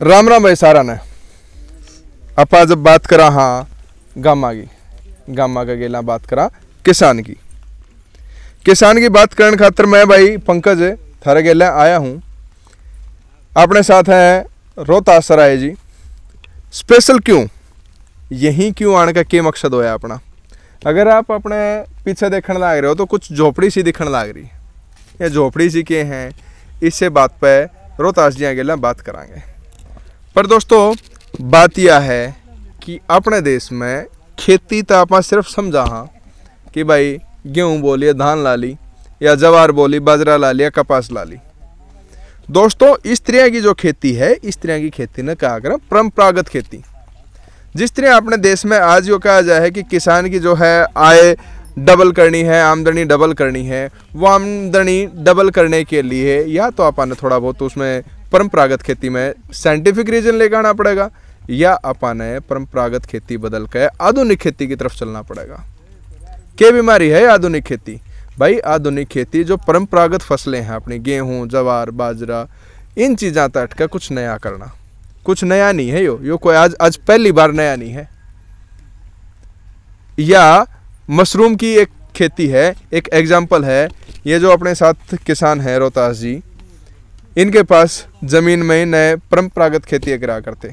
राम राम भाई सारा ने आप जब बात करा हाँ गामा का गेला बात करा किसान की बात करने खातर मैं भाई पंकज थारे गेला आया हूँ। अपने साथ हैं रोहतास सराय जी। स्पेशल क्यों क्यों आने का क्या मकसद होया अपना। अगर आप अपने पीछे देखने लाग रहे हो तो कुछ झोपड़ी सी दिखने लाग रही है। ये झोपड़ी सी के हैं, इससे बात पे रोहतास जी गेला बात करांगे। पर दोस्तों बात यह है कि अपने देश में खेती तो आप सिर्फ समझा हाँ कि भाई गेहूँ बोलिए धान ला ली या जवार बोली बाजरा ला लिया कपास ला ली। दोस्तों इस तरह की जो खेती है, इस तरह की खेती ने कहा करें परंपरागत खेती। जिस तरह अपने देश में आज यो कहा जाए है कि किसान की जो है आय डबल करनी है, आमदनी डबल करनी है, वो आमदनी डबल करने के लिए या तो अपन थोड़ा बहुत उसमें परंपरागत खेती में साइंटिफिक रीजन लेकर आना पड़ेगा या अपन परंपरागत खेती बदल कर आधुनिक खेती की तरफ चलना पड़ेगा। क्या बीमारी है आधुनिक खेती? भाई आधुनिक खेती जो परंपरागत फसलें हैं अपनी गेहूं जवार बाजरा, इन चीज़ों तट का कुछ नया करना। कुछ नया नहीं है यो कोई आज पहली बार नया नहीं है। या मशरूम की एक खेती है, एक एग्जाम्पल है। ये जो अपने साथ किसान है रोहतास जी, इनके पास ज़मीन में नए परंपरागत खेती करा करते।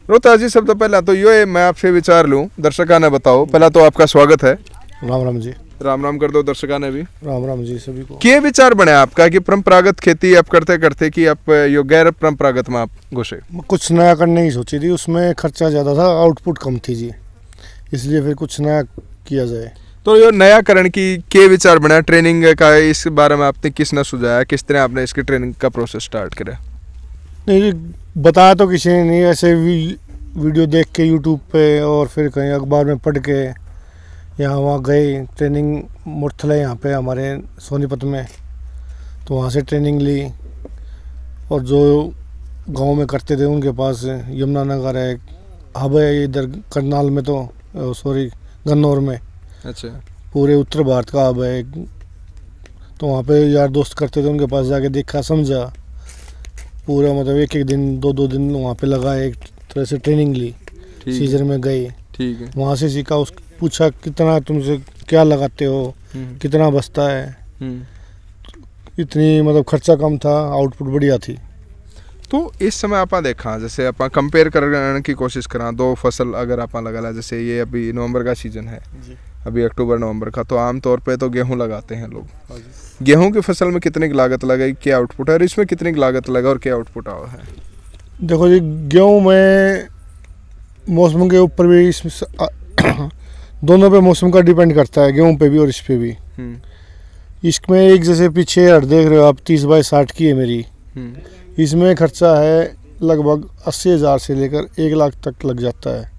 रोहतास जी सबसे पहला तो ये मैं आपसे विचार लूँ, दर्शकों ने बताओ। पहला तो आपका स्वागत है। राम राम जी। राम राम कर दो दर्शकों ने भी। राम राम जी सभी को। क्या विचार बने आपका कि परंपरागत खेती आप करते करते कि आप यो गैर परंपरागत में आप घुसे? कुछ नया करने की सोची थी, उसमें खर्चा ज़्यादा था, आउटपुट कम थी जी, इसलिए फिर कुछ नया किया जाए। तो यो नयाकरण की क्या विचार बना? ट्रेनिंग का इस बारे में आपने किसने सुझाया, किस तरह आपने इसकी ट्रेनिंग का प्रोसेस स्टार्ट करा? नहीं बताया तो किसी ने नहीं, ऐसे वीडियो देख के यूट्यूब पे और फिर कहीं अखबार में पढ़ के यहाँ वहाँ गए। ट्रेनिंग मुरथला यहाँ पे हमारे सोनीपत में, तो वहाँ से ट्रेनिंग ली। और जो गांव में करते थे उनके पास यमुनानगर है, हब है इधर करनाल में, तो सॉरी गन्नौर में। अच्छा। पूरे पूरे उत्तर भारत का हब है, तो वहाँ पे यार दोस्त करते थे, उनके पास जाके देखा समझा पूरा। मतलब एक दिन दो दिन वहाँ पे लगा, एक तरह से ट्रेनिंग ली। सीजन में गए, ठीक है, वहाँ से सीखा। उस पूछा कितना तुमसे क्या लगाते हो, कितना बचता है। इतनी मतलब खर्चा कम था, आउटपुट बढ़िया थी। तो इस समय आप देखा जैसे आप कंपेयर करने की कोशिश करा दो फसल अगर आप लगा, जैसे ये अभी नवंबर का सीजन है, अभी अक्टूबर नवंबर का, तो आमतौर पे तो गेहूं लगाते हैं लोग। गेहूं की फसल में कितनी की लागत लगाई, क्या आउटपुट है, और इसमें कितनी की लागत लगा और क्या आउटपुट आया है? देखो जी, गेहूं में मौसम के ऊपर भी इसमें दोनों पे मौसम का डिपेंड करता है, गेहूं पे भी और इस पे भी। इसमें एक जैसे पीछे हट देख रहे हो आप, 30/60 की है मेरी। इसमें खर्चा है लगभग 80,000 से लेकर 1 लाख तक लग जाता है।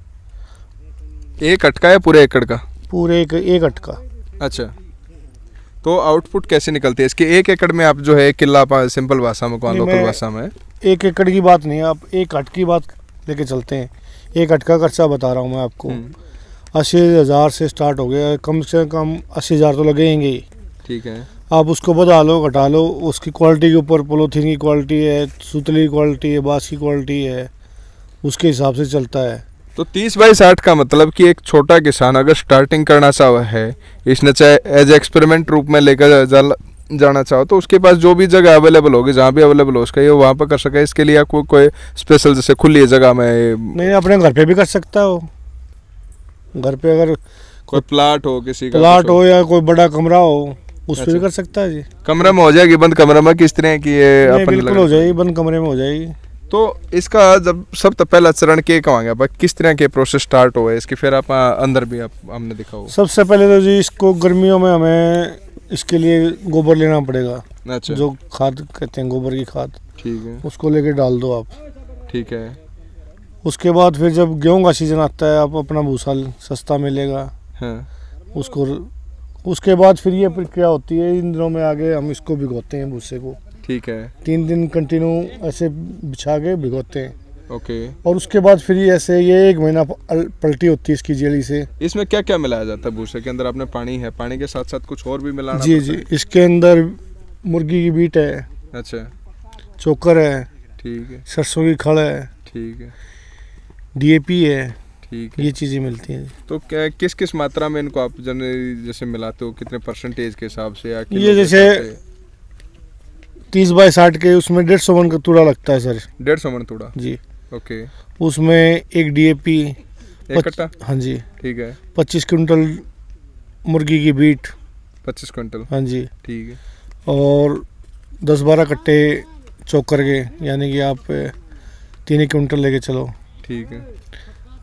एक अटका है पूरे एकड़ का? पूरे एक अटका। अच्छा। तो आउटपुट कैसे निकलती है इसकी? 1 एकड़ में आप जो है किला सिंपल भाषा में कौन लोकल भाषा में? 1 एकड़ की बात नहीं है, आप 1 अट की बात लेके चलते हैं। 1 अट का खर्चा बता रहा हूँ मैं आपको। 80,000 से स्टार्ट हो गया, कम से कम 80,000 तो लगेंगे ही। ठीक है। आप उसको बढ़ा लो घटा लो, उसकी क्वालिटी के ऊपर, पॉलीथीन की क्वालिटी है, सूतली की क्वालिटी है, बाँस की क्वालिटी है, उसके हिसाब से चलता है। तो 30/60 का मतलब कि एक छोटा किसान अगर स्टार्टिंग करना चाहे है, इसने चाहे एज एक्सपेरिमेंट रूप में लेकर जाना चाहो, तो उसके पास जो भी जगह अवेलेबल होगी, जहाँ भी अवेलेबल हो उसका, ये वहाँ पर कर सके। इसके लिए आपको कोई स्पेशल जैसे खुली जगह में नहीं, अपने घर पे भी कर सकता हो। घर पे अगर कोई प्लाट हो, किसी का प्लाट हो या कोई बड़ा कमरा हो, उस पर भी कर सकता है जी। कमरे में हो जाएगी? बंद कमरे में किस तरह की ये? बिल्कुल हो जाएगी, बंद कमरे में हो जाएगी। तो इसका जब सब तो पहला चरण के कहेंगे, किस तरह के प्रोसेस स्टार्ट हुए इसकी, फिर आप अंदर भी हमने दिखा हो? सबसे पहले तो जी इसको गर्मियों में हमें इसके लिए गोबर लेना पड़ेगा। अच्छा। जो खाद कहते हैं, गोबर की खाद, ठीक है, उसको लेके डाल दो आप। ठीक है। उसके बाद फिर जब गेहूं का सीजन आता है, आप अपना भूसा सस्ता मिलेगा। हाँ। उसके बाद फिर ये प्रक्रिया होती है, इन दिनों में आगे हम इसको भिगोते हैं भूसे को। ठीक है। 3 दिन कंटिन्यू ऐसे बिछा के भिगोते हैं। ओके। और उसके बाद फिर ऐसे ये 1 महीना पलटी होती है इसकी जेली से। इसमें क्या क्या मिलाया जाता है भूसे के अंदर? आपने पानी है, पानी के साथ साथ कुछ और भी मिलाना? जी जी, इसके अंदर मुर्गी की बीट है। अच्छा। चोकर है। ठीक है, सरसों की खड़ है, ठीक है, DAP है, ठीक है। ये चीज़ें मिलती हैं। तो क्या किस किस मात्रा में इनको आप जैसे मिलाते हो, कितने परसेंटेज के हिसाब से, या ये जैसे 30 बाय 60 के उसमें 150 मन का तूड़ा लगता है सर। 150 मन तूड़ा जी। ओके। उसमें एक DAP, एक कट्टा, हाँ जी, ठीक है। 25 क्विंटल मुर्गी की बीट, 25 क्विंटल, हाँ जी, ठीक है। और 10-12 कट्टे चोकर के, यानी कि आप 3 क्विंटल लेके चलो, ठीक है।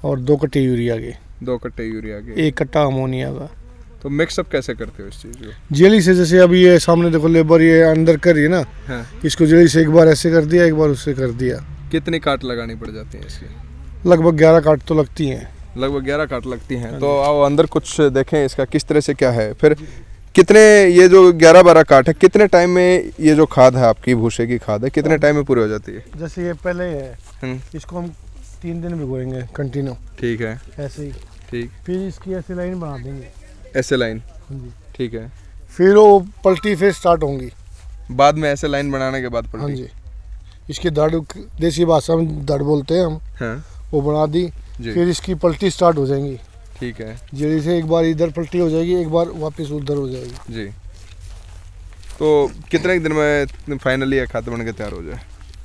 और 2 कट्टे यूरिया के, 2 कट्टे यूरिया के, 1 कट्टा अमोनिया का। तो मिक्सअप कैसे करते हो इस चीज़ को? जेली से, जैसे अभी ये सामने देखो लेबर ये अंदर कर रही है ना, हाँ। इसको जेली से एक बार ऐसे कर दिया, एक बार उससे कर दिया। कितनी काट लगानी पड़ जाती है इसकी? लगभग 11 काट तो लगती हैं। लगभग 11 काट लगती हैं। तो आओ अंदर कुछ देखें इसका किस तरह से क्या है। फिर कितने, ये जो 11-12 काट है, कितने टाइम में ये जो खाद है आपकी, भूसे की खाद है, कितने टाइम में पूरी हो जाती है? जैसे ये पहले है, इसको हम 3 दिन भिगोएंगे कंटिन्यू, ठीक है, ऐसे ही, ठीक। फिर इसकी ऐसे लाइन बना देंगे, ऐसे लाइन, जी, ठीक है। फिर वो पलटी फिर स्टार्ट होंगी बाद में ऐसे लाइन बनाने के बाद पलटी? हाँ जी। इसकी दड़, देसी भाषा में दड़ बोलते हैं हम, हाँ। वो बना दी, फिर इसकी पलटी स्टार्ट हो जाएंगी, ठीक है। जेली से एक बार इधर पलटी हो जाएगी, एक बार वापस उधर हो जाएगी जी। तो कितने दिन में फाइनली ये खाद बन के तैयार हो जाए?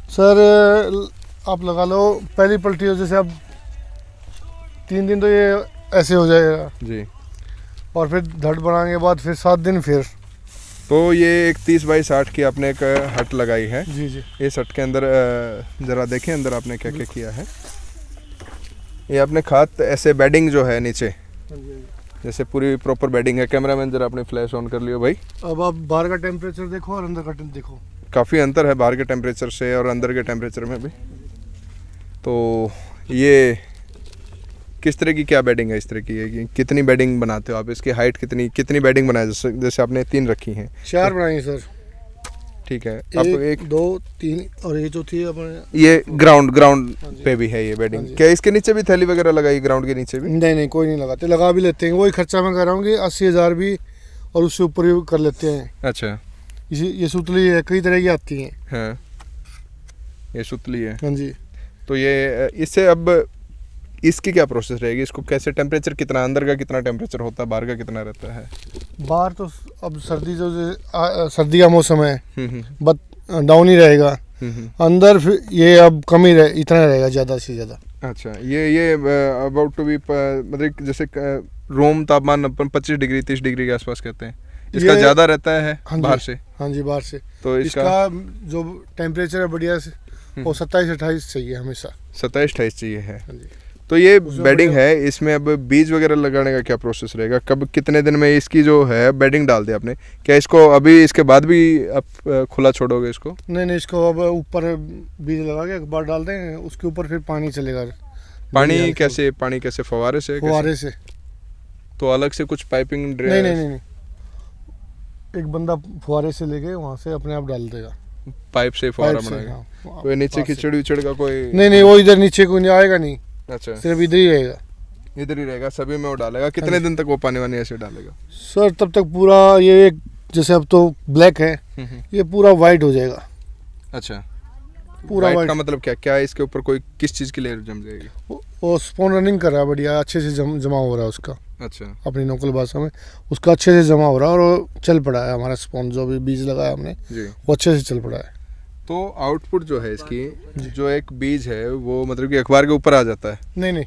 सर आप लगा लो, पहली पलटी हो जैसे अब 3 दिन तो ये ऐसे हो जाएगा जी, और फिर धड़ बनाने के बाद फिर 7 दिन फिर। तो ये एक 30 बाई 60 की आपने एक हट लगाई है। जी जी। इस हट के अंदर ज़रा देखें अंदर आपने क्या क्या किया है। ये आपने खाद ऐसे बेडिंग जो है नीचे, जैसे पूरी प्रॉपर बेडिंग है। कैमरामैन जरा अपनी फ्लैश ऑन कर लियो भाई। अब आप बाहर का टेम्परेचर देखो और अंदर का देखो, काफ़ी अंतर है बाहर के टेम्परेचर से और अंदर के टेम्परेचर में भी। तो ये किस तरह की क्या बेडिंग है, इस तरह की है कि कितनी बेडिंग बनाते हो आप, इसकी हाइट कितनी बेडिंग बनाए? जैसे आपने 3 रखी हैं। 4 बनाई सर। ठीक है। अब 1 2 3 और ये चौथी अपने ये ग्राउंड पे भी है ये बेडिंग। क्या इसके नीचे भी थैली वगैरह लगाई, ग्राउंड के नीचे भी? नहीं कोई नहीं लगाते, लगा भी लेते हैं, वही खर्चा मैं कर रहा हूँ कि 80,000 भी और उससे ऊपर भी कर लेते हैं। अच्छा, ये सुतली है, कई तरह की आती हैं। हाँ, ये सुतली है। हाँ जी। तो ये इससे अब इसकी क्या प्रोसेस रहेगी? इसको कैसे, टेम्परेचर कितना, अंदर का कितना टेम्परेचर होता है, बाहर का कितना रहता है? बाहर तो अब सर्दी का मौसम है, बट डाउन ही रहेगा। अंदर फिर ये अब कम ही इतना रहेगा, ज़्यादा से ज़्यादा। अच्छा, ये अबाउट टू बी, मतलब जैसे रूम तापमान अपन 25 डिग्री 30 डिग्री के आसपास कहते हैं, इसका ज़्यादा रहता है बाहर से? हाँ जी, बाहर से। तो इसका जो टेम्परेचर है बढ़िया से वो 27-28 चाहिए हमेशा। 27-28 चाहिए है। हाँ जी। तो ये बेडिंग है, इसमें अब बीज वगैरह लगाने का क्या प्रोसेस रहेगा? कब, कितने दिन में इसकी जो है बेडिंग डाल दी आपने? क्या इसको अभी इसके बाद भी आप खुला छोड़ोगे इसको? नहीं, इसको अब ऊपर बीज लगा के एक बार डाल दें, उसके ऊपर फिर पानी चलेगा। पानी कैसे फव्वारे से? फव्वारे से। तो अलग से कुछ पाइपिंग? नहीं, एक बंदा फव्वारे से लेके वहाँ से अपने आप डाल देगा, पाइप से फव्वारा बनाएगा। कोई नीचे कीचड़ विचड़ का कोई? नहीं, वो इधर नीचे कोई आएगा नहीं। अच्छा, सिर्फ इधर ही रहेगा? इधर ही रहेगा, सभी में वो डालेगा। कितने दिन तक वो पानी वानी ऐसे डालेगा सर? तब तक पूरा ये जैसे अब तो ब्लैक है, ये पूरा वाइट हो जाएगा। अच्छा, पूरा वाइट का मतलब क्या इसके ऊपर कोई किस चीज़ की लेयर जम जाएगी? वो स्पॉन रनिंग कर रहा है बढ़िया, अच्छे से जमा हो रहा है उसका। अच्छा, अपनी अपनी लोकल भाषा में उसका अच्छे से जमा हो रहा है और वो चल पड़ा है। हमारा स्पॉन जो भी बीज लगाया हमने वो अच्छे से चल पड़ा है। तो आउटपुट जो है इसकी, जो एक बीज है वो मतलब कि अखबार के ऊपर आ जाता है? नहीं,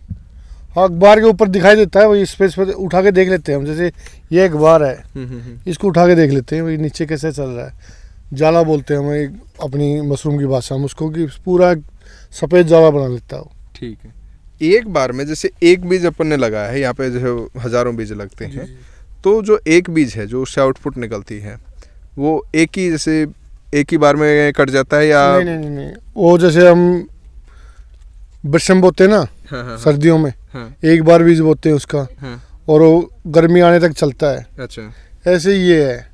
हाँ, अखबार के ऊपर दिखाई देता है, वही स्पेस पर उठा के देख लेते हैं हम। जैसे ये अखबार है, इसको उठा के देख लेते हैं वही नीचे कैसे चल रहा है। जाला बोलते हैं हमें अपनी मशरूम की भाषा में उसको, कि पूरा सफ़ेद जाला बना लेता है वो। ठीक है। एक बार में जैसे एक बीज अपन ने लगाया है, यहाँ पे जो हज़ारों बीज लगते हैं, तो जो एक बीज है जो उससे आउटपुट निकलती है वो एक ही बार में कट जाता है या? नहीं, वो जैसे हम बरसम बोते हैं ना, हाँ। सर्दियों में एक बार बीज बोते हैं उसका, और वो गर्मी आने तक चलता है। अच्छा, ऐसे ही ये है,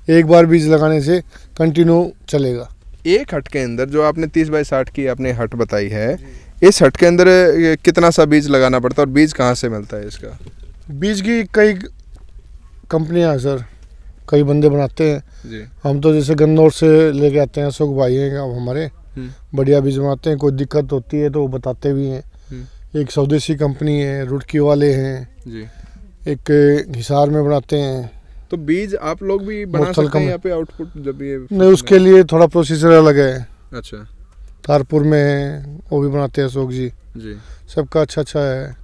एक बार बीज लगाने से कंटिन्यू चलेगा। एक हट के अंदर जो आपने 30 बाई 60 की आपने हट बताई है, इस हट के अंदर कितना सा बीज लगाना पड़ता है और बीज कहाँ से मिलता है इसका? बीज की कई कंपनियां हैं सर, कई बंदे बनाते हैं जी। हम तो जैसे गन्नौर से लेके आते हैं, अशोक भाई हैं हमारे, बढ़िया बीज बनाते हैं। कोई दिक्कत होती है तो वो बताते भी हैं। एक स्वदेशी कंपनी है, रुड़की वाले हैं जी, एक हिसार में बनाते हैं। तो बीज आप लोग भी बना सकते हैं यहाँ पे आउटपुट जब ये? नहीं, उसके लिए थोड़ा प्रोसीजर अलग है। अच्छा। तारपुर में है, वो भी बनाते हैं अशोक जी जी। सबका अच्छा है।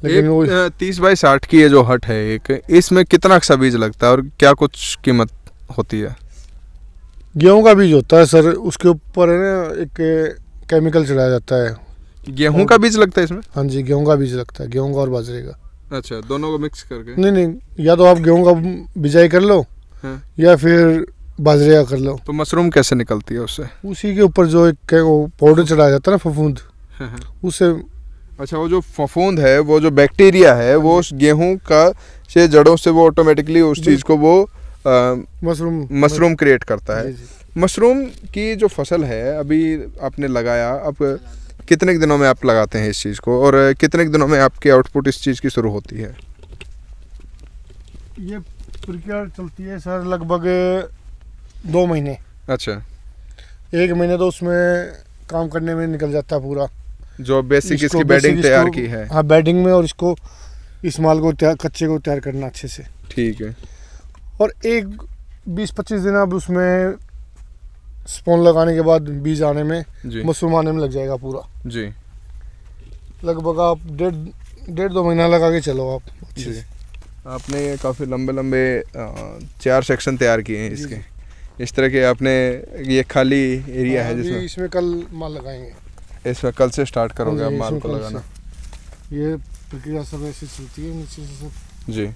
लेकिन वो 30x60 की ये जो हट है एक, इसमें कितना सा बीज लगता है और क्या कुछ कीमत होती है? गेहूं का बीज होता है सर, उसके ऊपर है ना एक केमिकल चढ़ाया जाता है। गेहूं का बीज लगता है इसमें? हाँ जी, गेहूं का बीज लगता है, गेहूं का और बाजरे का। अच्छा, दोनों को मिक्स करके? नहीं, या तो आप गेहूं का बिजाई कर लो या फिर बाजरे का कर लो। तो मशरूम कैसे निकलती है उससे? उसी के ऊपर जो एक पाउडर चढ़ाया जाता है ना, फफूंद, उससे। अच्छा, वो जो फफूंद है, वो जो बैक्टीरिया है, वो उस गेहूं का से जड़ों से वो ऑटोमेटिकली उस चीज को वो मशरूम क्रिएट करता है। मशरूम की जो फसल है अभी आपने लगाया, अब कितने दिनों में आप लगाते हैं इस चीज़ को और कितने दिनों में आपकी आउटपुट इस चीज़ की शुरू होती है? ये प्रक्रिया चलती है सर लगभग 2 महीने। अच्छा। 1 महीने तो उसमें काम करने में निकल जाता है पूरा, जो बेसिक इसकी बेडिंग तैयार की है। हाँ, बेडिंग में, और इसको इस माल को कच्चे को तैयार करना अच्छे से। ठीक है। और 20-25 दिन अब उसमें स्पोन लगाने के बाद बीज आने में, मशरूम आने में लग जाएगा पूरा जी। लगभग आप 1.5-2 महीना लगा के चलो आप अच्छे से। आपने ये काफ़ी लंबे 4 सेक्शन तैयार किए हैं इसके, इस तरह के आपने, ये खाली एरिया है जिसमें इसमें कल माल लगाएंगे। इसमें कल से स्टार्ट करोगे आप माल को लगाना? ये प्रक्रिया सब ऐसे चलती है नीचे से सब जी।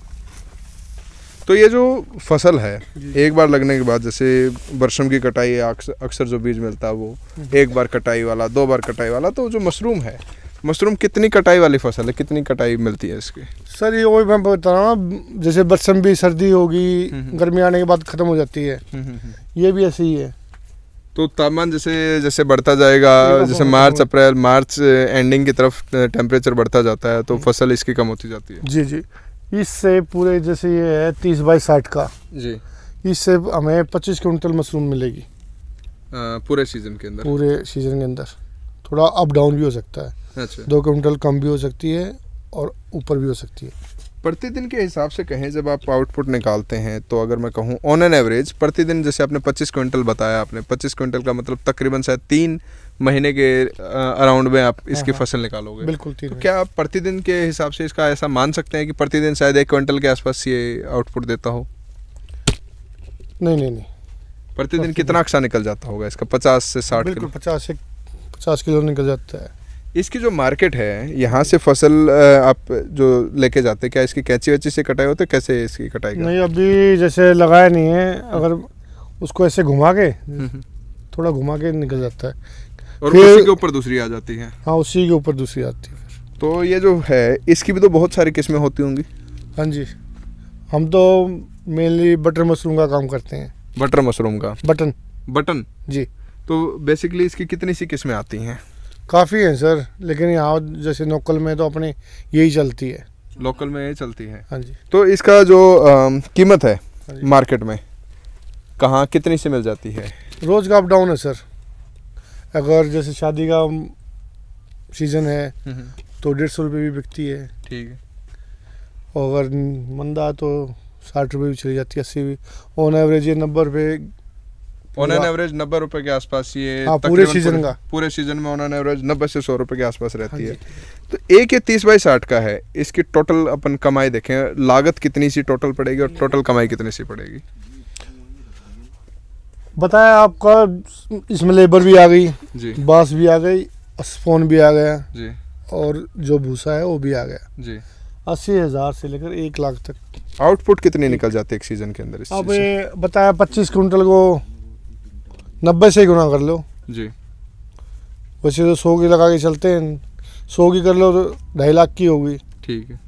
तो ये जो फसल है, एक बार लगने के बाद, जैसे बरसम की कटाई अक्सर जो बीज मिलता है वो 1 बार कटाई वाला, 2 बार कटाई वाला, तो जो मशरूम है, मशरूम कितनी कटाई वाली फसल है, कितनी कटाई मिलती है इसकी? सर ये वही मैं बता रहा हूँ, जैसे बरसम भी सर्दी होगी, गर्मी आने के बाद ख़त्म हो जाती है, ये भी ऐसे ही है। तो तापमान जैसे जैसे बढ़ता जाएगा, जैसे मार्च एंडिंग की तरफ टेम्परेचर बढ़ता जाता है, तो फसल इसकी कम होती जाती है? जी जी। इससे पूरे, जैसे ये है 30x60 का जी, इससे हमें 25 क्विंटल मशरूम मिलेगी पूरे सीजन के अंदर? पूरे सीजन के अंदर। थोड़ा अप डाउन भी हो सकता है। अच्छा। 2 क्विंटल कम भी हो सकती है और ऊपर भी हो सकती है। प्रतिदिन के हिसाब से कहें, जब आप आउटपुट निकालते हैं, तो अगर मैं कहूँ ऑन एन एवरेज प्रतिदिन, जैसे आपने 25 क्विंटल बताया, आपने 25 क्विंटल का मतलब तकरीबन शायद 3 महीने के अराउंड में आप इसकी फसल निकालोगे? बिल्कुल। तो क्या आप प्रतिदिन के हिसाब से इसका ऐसा मान सकते हैं कि प्रतिदिन शायद 1 क्विंटल के आसपास ये आउटपुट देता हो? नहीं। प्रतिदिन कितना अक्सा निकल जाता होगा इसका? 50 से 60 किलो? 50 किलो निकल जाता है। इसकी जो मार्केट है, यहाँ से फसल आप जो लेके जाते हैं, क्या इसकी कैंची वैची से कटाई होती है? कैसे इसकी कटाई? नहीं, अभी जैसे लगाया नहीं है, अगर उसको ऐसे घुमा के, थोड़ा घुमा के निकल जाता है, और उसी के ऊपर दूसरी आ जाती है। हाँ, उसी के ऊपर दूसरी आती है। तो ये जो है, इसकी भी तो बहुत सारी किस्में होती होंगी? हाँ जी, हम तो मेनली बटर मशरूम का काम करते हैं। बटर मशरूम का? बटन जी। तो बेसिकली इसकी कितनी सी किस्में आती हैं? काफ़ी हैं सर, लेकिन यहाँ जैसे लोकल में तो अपने यही चलती है। लोकल में यही चलती है? हाँ जी। तो इसका जो कीमत है मार्केट में, कहाँ कितनी से मिल जाती है? रोज़ का अप डाउन है सर। अगर जैसे शादी का सीज़न है तो 150 रुपये भी बिकती है। ठीक है। और अगर मंदा तो 60 रुपये भी चली जाती है, 80 भी। ऑन एवरेज ये 90 रुपये, ऑन एन एवरेज 90 रुपये के आसपास ये। हाँ, पूरे सीजन का? पूरे सीजन में ऑन एन एवरेज 90 से 100 रुपये के आसपास रहती है। तो एक ये 30x60 का है, इसकी टोटल अपन कमाई देखें, लागत कितनी सी टोटल पड़ेगी और टोटल कमाई कितनी सी पड़ेगी? बताया आपका, इसमें लेबर भी आ गई जी, बांस भी आ गई, स्पोन भी आ गया जी, और जो भूसा है वो भी आ गया जी। 80,000 से लेकर 1 लाख तक आउटपुट कितनी निकल जाती है एक सीजन के अंदर? अब ये बताया 25 क्विंटल को 90 से गुना कर लो जी। वैसे तो 100 की लगा के चलते हैं, 100 की कर लो तो 2.5 लाख की होगी। ठीक है।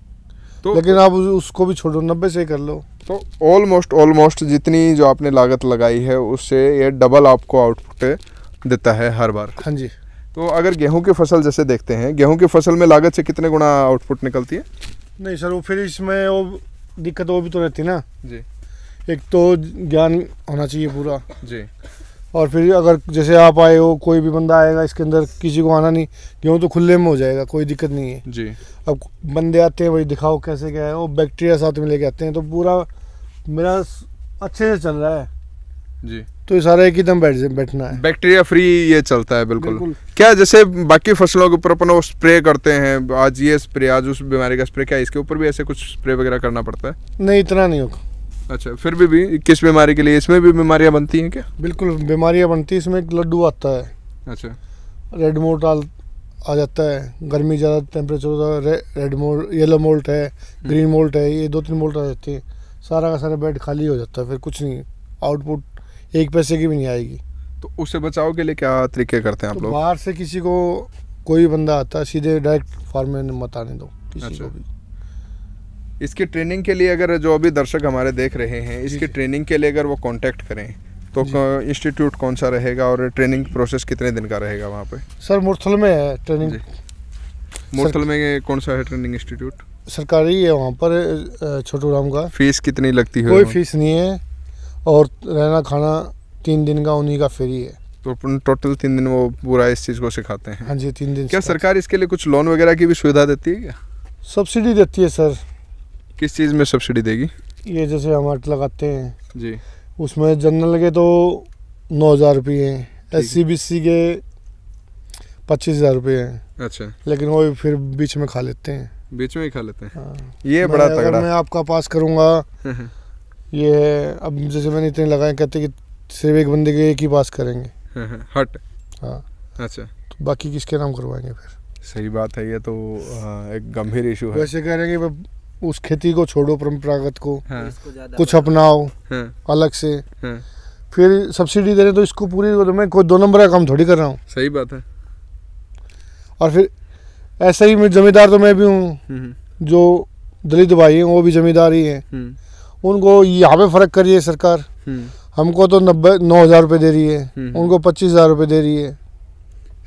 तो लेकिन आप उसको भी छोड़ो, 90 से कर लो, तो ऑलमोस्ट जितनी जो आपने लागत लगाई है उससे ये डबल आपको आउटपुट देता है हर बार। हाँ जी। तो अगर गेहूं की फसल जैसे देखते हैं, गेहूं की फसल में लागत से कितने गुना आउटपुट निकलती है? नहीं सर, वो फिर इसमें वो दिक्कत वो भी तो रहती ना जी। एक तो ज्ञान होना चाहिए पूरा जी। और फिर अगर जैसे आप आए हो, कोई भी बंदा आएगा इसके अंदर, किसी को आना नहीं, गेहूँ तो खुले में हो जाएगा, कोई दिक्कत नहीं है जी। अब बंदे आते हैं, वही दिखाओ कैसे क्या है, वो बैक्टीरिया साथ में लेके आते हैं, तो पूरा मेरा अच्छे से चल रहा है जी। तो ये सारा एक ही दम बैठना है, बैक्टीरिया फ्री ये चलता है बिल्कुल। क्या जैसे बाकी फसलों के ऊपर अपन वो स्प्रे करते हैं, आज ये स्प्रे, आज उस बीमारी का स्प्रे, क्या इसके ऊपर भी ऐसे कुछ स्प्रे वगैरह करना पड़ता है? नहीं, इतना नहीं होगा। अच्छा, फिर भी किस बीमारी के लिए, इसमें भी बीमारियां बनती हैं क्या? बिल्कुल बीमारियां बनती है, इसमें एक लड्डू आता है। अच्छा, रेड मोल्ट आ जाता है, गर्मी ज़्यादा टेम्परेचर होता है, रेड मोल्ट, येलो मोल्ट है, ग्रीन मोल्ट है, ये 2-3 मोल्ट आ जाते हैं, सारा का सारा बेड खाली हो जाता है, फिर कुछ नहीं, आउटपुट 1 पैसे की भी नहीं आएगी। तो उससे बचाव के लिए क्या तरीके करते हैं आप लोग? बाहर से किसी को, कोई बंदा आता है, सीधे डायरेक्ट फार्म में मत आने दो किसी को भी। इसकी ट्रेनिंग के लिए अगर जो अभी दर्शक हमारे देख रहे हैं, इसकी ट्रेनिंग के लिए अगर वो कांटेक्ट करें तो इंस्टीट्यूट कौन सा रहेगा और ट्रेनिंग प्रोसेस कितने दिन का रहेगा वहाँ पे? सर मुरथल में है ट्रेनिंग। मुरथल में कौन सा है ट्रेनिंग इंस्टीट्यूट? सरकारी है वहाँ पर, छोटू राम का। फीस कितनी लगती है? कोई फीस नहीं है और रहना खाना 3 दिन का उन्हीं का फ्री है। तो टोटल 3 दिन वो पूरा इस चीज़ को सिखाते हैं? हाँ जी, 3 दिन। क्या सरकार इसके लिए कुछ लोन वगैरह की भी सुविधा देती है क्या? सब्सिडी देती है सर। किस चीज़ में सब्सिडी देगी? ये जैसे हम हट लगाते हैं जी, उसमें जनरल के तो 9,000 रुपये हैं, SC/BC के 25,000 रुपये हैं। अच्छा, लेकिन वो फिर बीच में खा लेते हैं। बीच में ही खा लेते हैं। हाँ। ये बड़ा तगड़ा। मैं आपका पास करूँगा ये है, अब जैसे मैंने इतने लगाए, कहते कि सिर्फ एक बंदे के एक ही पास करेंगे हट। हाँ। अच्छा, तो बाकी किसके नाम करवाएंगे फिर? सही बात है, ये तो एक गंभीर इशू है। वैसे कह रहे हैं कि उस खेती को छोड़ो, परंपरागत को कुछ अपनाओ अलग से, फिर सब्सिडी दे रहे तो इसको पूरी, मैं कोई 2 नंबर का काम थोड़ी कर रहा हूँ। सही बात है। और फिर ऐसा ही मैं जमींदार तो मैं भी हूँ, जो दलित भाई हैं वो भी जमींदार ही हैं, उनको यहाँ पे फर्क करिए सरकार। हमको तो 9,000 रुपये दे रही है, उनको 25,000 रुपये दे रही है।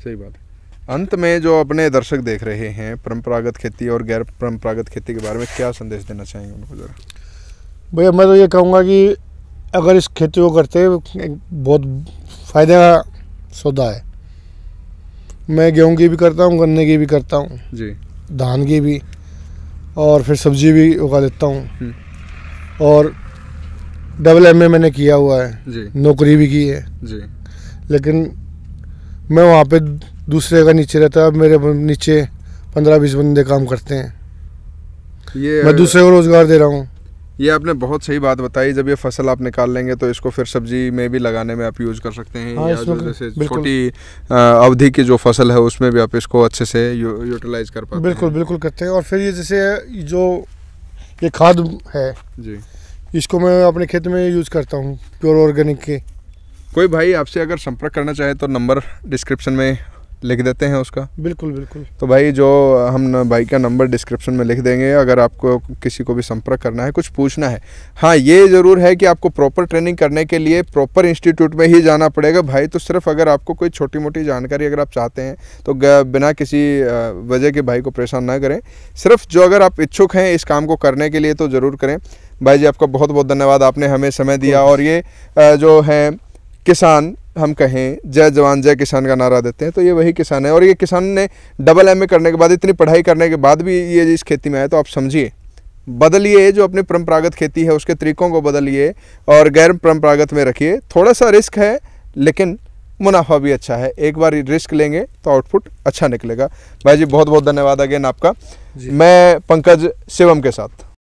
सही बात है। अंत में जो अपने दर्शक देख रहे हैं, परंपरागत खेती और गैर परंपरागत खेती के बारे में क्या संदेश देना चाहेंगे उनको जरा? भैया मैं तो ये कहूँगा कि अगर इस खेती को करते बहुत फ़ायदे का सौदा है। मैं गेहूँ की भी करता हूँ, गन्ने की भी करता हूँ जी, धान की भी, और फिर सब्जी भी उगा लेता हूँ, और MA मैंने किया हुआ है जी, नौकरी भी की है जी। लेकिन मैं वहाँ पे दूसरे का नीचे रहता है, मेरे नीचे 15-20 बंदे काम करते हैं, ये मैं दूसरे को रोजगार दे रहा हूँ। ये आपने बहुत सही बात बताई। जब ये फसल आप निकाल लेंगे तो इसको फिर सब्जी में भी लगाने में आप यूज कर सकते हैं। हाँ, या जो जैसे छोटी अवधि की जो फसल है उसमें भी आप इसको अच्छे से यूटिलाइज कर पाते हैं। बिल्कुल बिल्कुल करते हैं। और फिर ये जैसे जो ये खाद है जी, इसको मैं अपने खेत में यूज करता हूँ, प्योर ऑर्गेनिक के। कोई भाई आपसे अगर संपर्क करना चाहे तो नंबर डिस्क्रिप्शन में लिख देते हैं उसका। बिल्कुल बिल्कुल। तो भाई जो हम भाई का नंबर डिस्क्रिप्शन में लिख देंगे, अगर आपको किसी को भी संपर्क करना है, कुछ पूछना है। हाँ, ये ज़रूर है कि आपको प्रॉपर ट्रेनिंग करने के लिए प्रॉपर इंस्टीट्यूट में ही जाना पड़ेगा भाई। तो सिर्फ अगर आपको कोई छोटी मोटी जानकारी अगर आप चाहते हैं तो बिना किसी वजह के भाई को परेशान ना करें। सिर्फ जो अगर आप इच्छुक हैं इस काम को करने के लिए तो ज़रूर करें। भाई जी आपका बहुत बहुत धन्यवाद, आपने हमें समय दिया। और ये जो है किसान, हम कहें जय जवान जय किसान का नारा देते हैं, तो ये वही किसान है। और ये किसान ने MA करने के बाद, इतनी पढ़ाई करने के बाद भी ये इस खेती में आए, तो आप समझिए, बदलिए जो अपनी परंपरागत खेती है उसके तरीकों को बदलिए और गैर परंपरागत में रखिए। थोड़ा सा रिस्क है लेकिन मुनाफा भी अच्छा है। एक बार रिस्क लेंगे तो आउटपुट अच्छा निकलेगा। भाई जी बहुत बहुत धन्यवाद अगेन आपका। मैं पंकज शिवम के साथ।